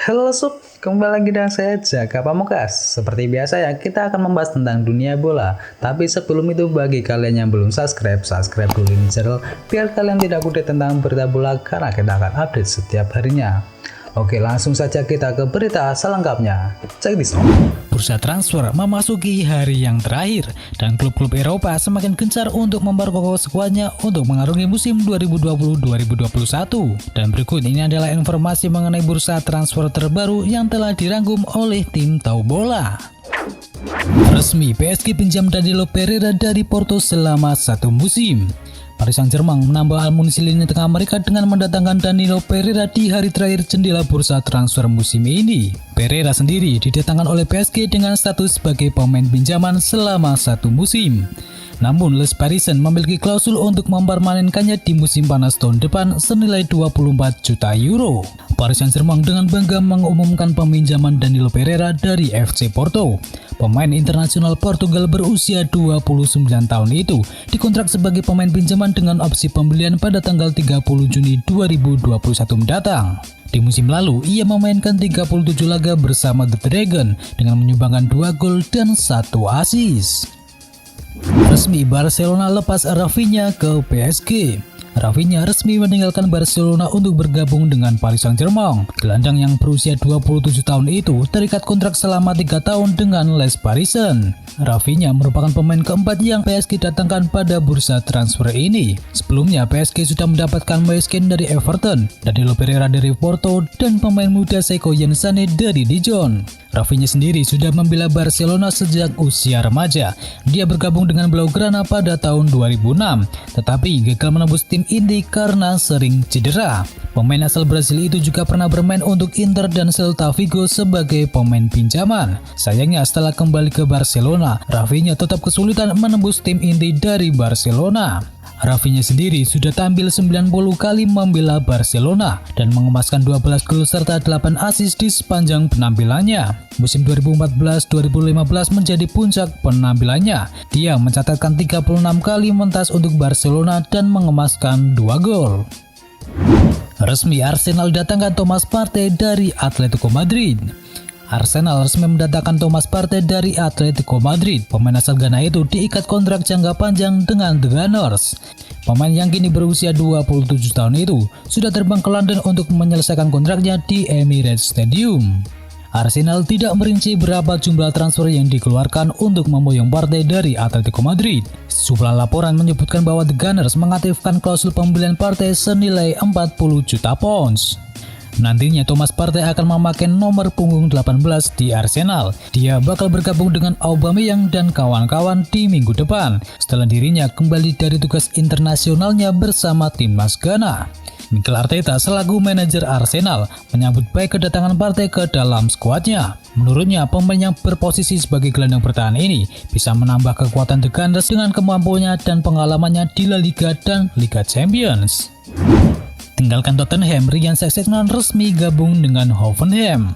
Halo Sob, kembali lagi dengan saya Jaka Pamungkas. Seperti biasa ya, kita akan membahas tentang dunia bola. Tapi sebelum itu, bagi kalian yang belum subscribe dulu ini channel biar kalian tidak update tentang berita bola karena kita akan update setiap harinya. Oke, langsung saja kita ke berita selengkapnya. Check this out. Bursa transfer memasuki hari yang terakhir dan klub-klub Eropa semakin gencar untuk memperkokoh skuadnya untuk mengarungi musim 2020-2021. Dan berikut ini adalah informasi mengenai bursa transfer terbaru yang telah dirangkum oleh tim Tahu Bola. Resmi, PSG pinjam Danilo Pereira dari Porto selama 1 musim. Paris Saint-Germain menambah amunisi lini tengah mereka dengan mendatangkan Danilo Pereira di hari terakhir jendela bursa transfer musim ini. Pereira sendiri didatangkan oleh PSG dengan status sebagai pemain pinjaman selama 1 musim. Namun Les Parisiens memiliki klausul untuk mempermanenkannya di musim panas tahun depan senilai 24 juta euro. Paris Saint-Germain dengan bangga mengumumkan peminjaman Danilo Pereira dari FC Porto. Pemain internasional Portugal berusia 29 tahun itu dikontrak sebagai pemain pinjaman dengan opsi pembelian pada tanggal 30 Juni 2021 mendatang. Di musim lalu, ia memainkan 37 laga bersama The Dragon dengan menyumbangkan 2 gol dan 1 assist. Resmi, Barcelona lepas Rafinha ke PSG. Rafinha resmi meninggalkan Barcelona untuk bergabung dengan Paris Saint-Germain. Gelandang yang berusia 27 tahun itu terikat kontrak selama 3 tahun dengan Les Parisiens. Rafinha merupakan pemain keempat yang PSG datangkan pada bursa transfer ini. Sebelumnya PSG sudah mendapatkan Moise Kean dari Everton, Danilo Pereira dari Porto, dan pemain muda Sekou Yansane dari Dijon. Rafinha sendiri sudah membela Barcelona sejak usia remaja. Dia bergabung dengan Blaugrana pada tahun 2006, tetapi gagal menembus tim inti karena sering cedera. Pemain asal Brasil itu juga pernah bermain untuk Inter dan Celta Vigo sebagai pemain pinjaman. Sayangnya setelah kembali ke Barcelona, Rafinha tetap kesulitan menembus tim inti dari Barcelona. Rafinha sendiri sudah tampil 90 kali membela Barcelona dan mengemaskan 12 gol serta 8 assist di sepanjang penampilannya. Musim 2014-2015 menjadi puncak penampilannya. Dia mencatatkan 36 kali mentas untuk Barcelona dan mengemaskan 2 gol. Resmi, Arsenal datangkan Thomas Partey dari Atletico Madrid. Arsenal resmi mendatangkan Thomas Partey dari Atletico Madrid. Pemain asal Ghana itu diikat kontrak jangka panjang dengan The Gunners. Pemain yang kini berusia 27 tahun itu sudah terbang ke London untuk menyelesaikan kontraknya di Emirates Stadium. Arsenal tidak merinci berapa jumlah transfer yang dikeluarkan untuk memboyong Partey dari Atletico Madrid. Sejumlah laporan menyebutkan bahwa The Gunners mengaktifkan klausul pembelian Partey senilai 40 juta pounds. Nantinya Thomas Partey akan memakai nomor punggung 18 di Arsenal. Dia bakal bergabung dengan Aubameyang dan kawan-kawan di minggu depan setelah dirinya kembali dari tugas internasionalnya bersama timnas Ghana. Mikel Arteta selaku manajer Arsenal menyambut baik kedatangan Partey ke dalam skuadnya. Menurutnya, pemain yang berposisi sebagai gelandang bertahan ini bisa menambah kekuatan The Gunners dengan kemampuannya dan pengalamannya di La Liga dan Liga Champions. Tinggalkan Tottenham, Ryan Sessegnon resmi gabung dengan Hoffenheim.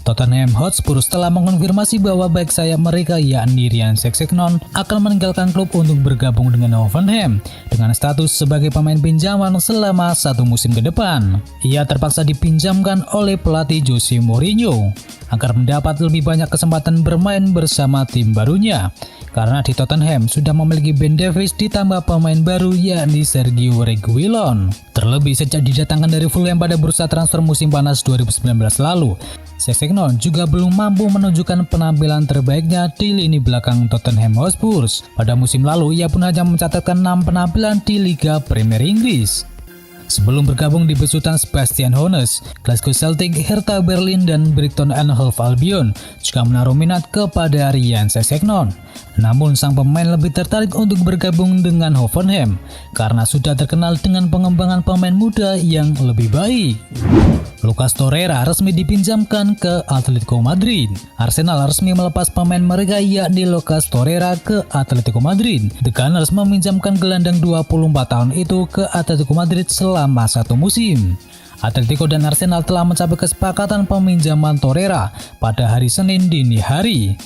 Tottenham Hotspur telah mengonfirmasi bahwa back sayap mereka yakni Ryan Sessegnon akan meninggalkan klub untuk bergabung dengan Hoffenheim dengan status sebagai pemain pinjaman selama 1 musim ke depan. Ia terpaksa dipinjamkan oleh pelatih Jose Mourinho agar mendapat lebih banyak kesempatan bermain bersama tim barunya. Karena di Tottenham sudah memiliki Ben Davies ditambah pemain baru yakni Sergio Reguilon. Terlebih sejak didatangkan dari Fulham pada bursa transfer musim panas 2019 lalu, Sessegnon juga belum mampu menunjukkan penampilan terbaiknya di lini belakang Tottenham Hotspur. Pada musim lalu ia pun hanya mencatatkan 6 penampilan di Liga Premier Inggris. Sebelum bergabung di besutan Sebastian Hoeneß, Glasgow Celtic, Hertha Berlin, dan Brighton and Hove Albion juga menaruh minat kepada Ryan Sessegnon. Namun sang pemain lebih tertarik untuk bergabung dengan Hoffenheim karena sudah terkenal dengan pengembangan pemain muda yang lebih baik. Lucas Torreira resmi dipinjamkan ke Atletico Madrid. Arsenal resmi melepas pemain mereka yakni Lucas Torreira ke Atletico Madrid. The Gunners meminjamkan gelandang 24 tahun itu ke Atletico Madrid selama 1 musim. Atletico dan Arsenal telah mencapai kesepakatan peminjaman Torreira pada hari Senin dini hari.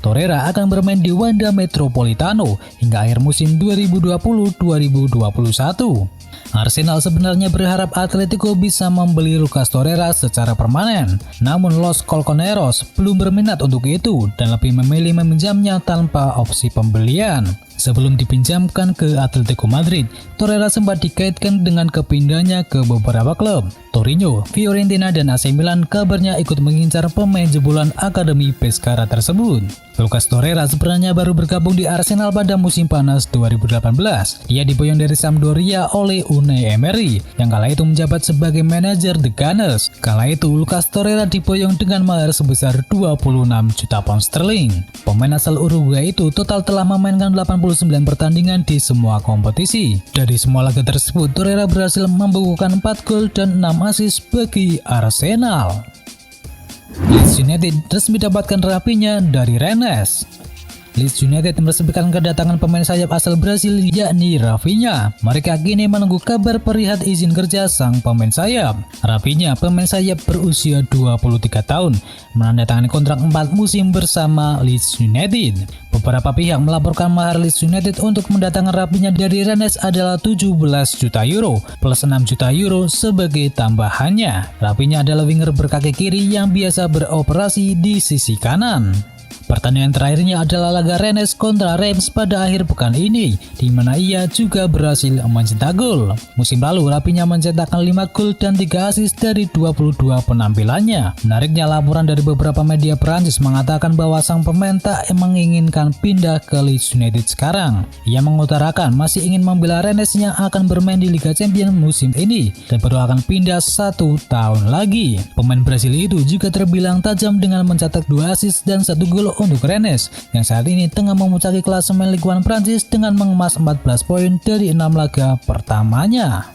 Torreira akan bermain di Wanda Metropolitano hingga akhir musim 2020-2021. Arsenal sebenarnya berharap Atletico bisa membeli Lucas Torreira secara permanen, namun Los Colchoneros belum berminat untuk itu dan lebih memilih meminjamnya tanpa opsi pembelian. Sebelum dipinjamkan ke Atletico Madrid, Torreira sempat dikaitkan dengan kepindahannya ke beberapa klub. Torino, Fiorentina, dan AC Milan kabarnya ikut mengincar pemain jebolan Akademi Pescara tersebut. Lucas Torreira sebenarnya baru bergabung di Arsenal pada musim panas 2018. Ia diboyong dari Sampdoria oleh Unai Emery, yang kala itu menjabat sebagai manajer The Gunners. Kala itu, Lucas Torreira diboyong dengan mahar sebesar 26 juta pound sterling. Pemain asal Uruguay itu total telah memainkan 89 pertandingan di semua kompetisi. Dari semua laga tersebut, Torreira berhasil membukukan 4 gol dan 6 assist bagi Arsenal. Leeds United resmi dapatkan Rafinha dari Rennes. Leeds United meresmikan kedatangan pemain sayap asal Brasil yakni Rafinha. Mereka kini menunggu kabar perihal izin kerja sang pemain sayap. Rafinha, pemain sayap berusia 23 tahun, menandatangani kontrak 4 musim bersama Leeds United. Beberapa pihak melaporkan mahar Leeds United untuk mendatangkan Rafinha dari Rennes adalah 17 juta euro plus 6 juta euro sebagai tambahannya. Rafinha adalah winger berkaki kiri yang biasa beroperasi di sisi kanan. Pertandingan terakhirnya adalah laga Rennes kontra Reims pada akhir pekan ini, di mana ia juga berhasil mencetak gol. Musim lalu, Rafinha mencetakkan 5 gol dan 3 assist dari 22 penampilannya. Menariknya, laporan dari beberapa media Prancis mengatakan bahwa sang pemain tak menginginkan pindah ke Leeds United sekarang. Ia mengutarakan masih ingin membela Rennes yang akan bermain di Liga Champions musim ini dan baru akan pindah 1 tahun lagi. Pemain Brasil itu juga terbilang tajam dengan mencetak 2 assist dan 1 gol untuk Rennes yang saat ini tengah memuncaki klasemen Ligue 1 Prancis dengan mengemas 14 poin dari 6 laga pertamanya.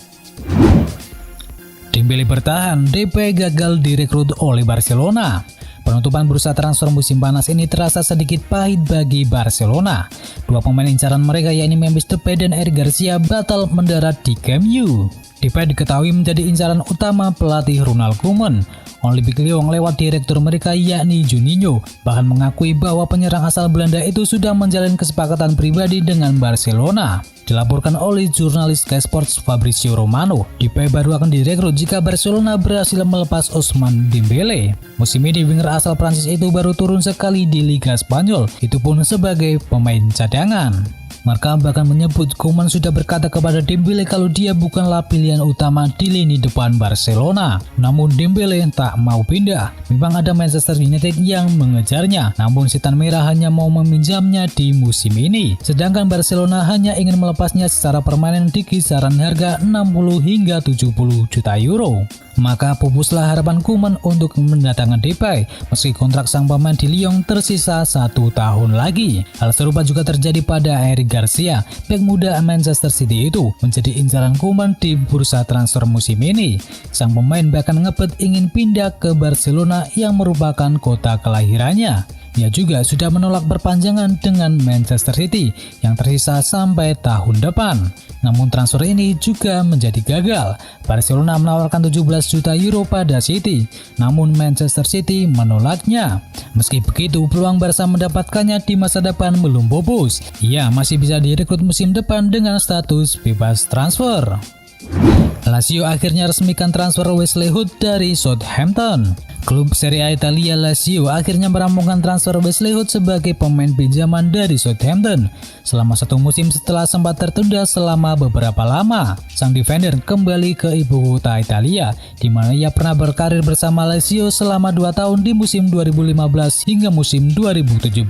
Dembele bertahan, DP gagal direkrut oleh Barcelona. Penutupan bursa transfer musim panas ini terasa sedikit pahit bagi Barcelona. Dua pemain incaran mereka yakni Memphis Depay dan Eric Garcia batal mendarat di Camp Nou. Depay diketahui menjadi incaran utama pelatih Ronald Koeman. Olympique Lyon lewat direktur mereka yakni Juninho bahkan mengakui bahwa penyerang asal Belanda itu sudah menjalin kesepakatan pribadi dengan Barcelona. Dilaporkan oleh jurnalis Sky Sports Fabrizio Romano, Depay baru akan direkrut jika Barcelona berhasil melepas Ousmane Dembele. Musim ini winger asal Prancis itu baru turun sekali di Liga Spanyol, itu pun sebagai pemain cadangan. Marca bahkan menyebut Koeman sudah berkata kepada Dembele kalau dia bukanlah pilihan utama di lini depan Barcelona. Namun Dembele tak mau pindah. Memang ada Manchester United yang mengejarnya, namun Setan Merah hanya mau meminjamnya di musim ini. Sedangkan Barcelona hanya ingin melepasnya secara permanen di kisaran harga 60 hingga 70 juta euro. Maka pupuslah harapan Koeman untuk mendatangkan Depay, meski kontrak sang pemain di Lyon tersisa 1 tahun lagi. Hal serupa juga terjadi pada Eric Garcia, bek muda Manchester City itu menjadi incaran Koeman di bursa transfer musim ini. Sang pemain bahkan ngebet ingin pindah ke Barcelona yang merupakan kota kelahirannya. Ia juga sudah menolak perpanjangan dengan Manchester City yang tersisa sampai tahun depan. Namun transfer ini juga menjadi gagal. Barcelona menawarkan 17 juta euro pada City, namun Manchester City menolaknya. Meski begitu, peluang Barca mendapatkannya di masa depan belum pupus. Ia masih bisa direkrut musim depan dengan status bebas transfer. Lazio akhirnya resmikan transfer Wesley Hood dari Southampton. Klub Serie A Italia Lazio akhirnya merampungkan transfer Wesley Hood sebagai pemain pinjaman dari Southampton. Selama 1 musim setelah sempat tertunda selama beberapa lama, sang defender kembali ke ibu kota Italia, di mana ia pernah berkarir bersama Lazio selama 2 tahun di musim 2015 hingga musim 2017.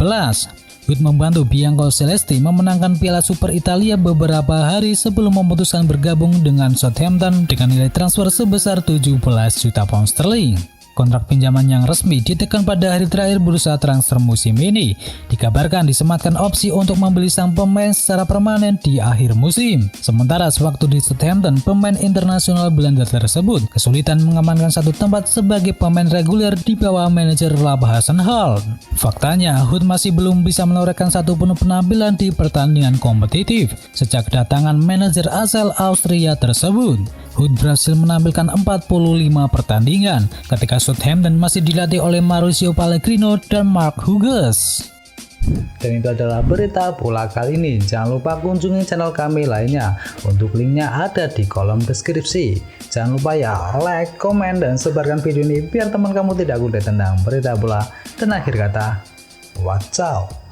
Hood membantu Bianco Celesti memenangkan Piala Super Italia beberapa hari sebelum memutuskan bergabung dengan Southampton dengan nilai transfer sebesar 17 juta pound sterling. Kontrak pinjaman yang resmi ditekan pada hari terakhir bursa transfer musim ini. Dikabarkan disematkan opsi untuk membeli sang pemain secara permanen di akhir musim. Sementara sewaktu di Southampton, pemain internasional Belanda tersebut kesulitan mengamankan satu tempat sebagai pemain reguler di bawah manajer Lab Hasenhüttl. Faktanya, Hood masih belum bisa menorehkan satu pun penampilan di pertandingan kompetitif sejak kedatangan manajer asal Austria tersebut. Hood berhasil menampilkan 45 pertandingan ketika Southampton masih dilatih oleh Mauricio Pellegrino dan Mark Hughes. Dan itu adalah berita bola kali ini. Jangan lupa kunjungi channel kami lainnya. Untuk linknya ada di kolom deskripsi. Jangan lupa ya like, komen, dan sebarkan video ini biar teman kamu tidak update tentang berita bola. Dan akhir kata, watch out.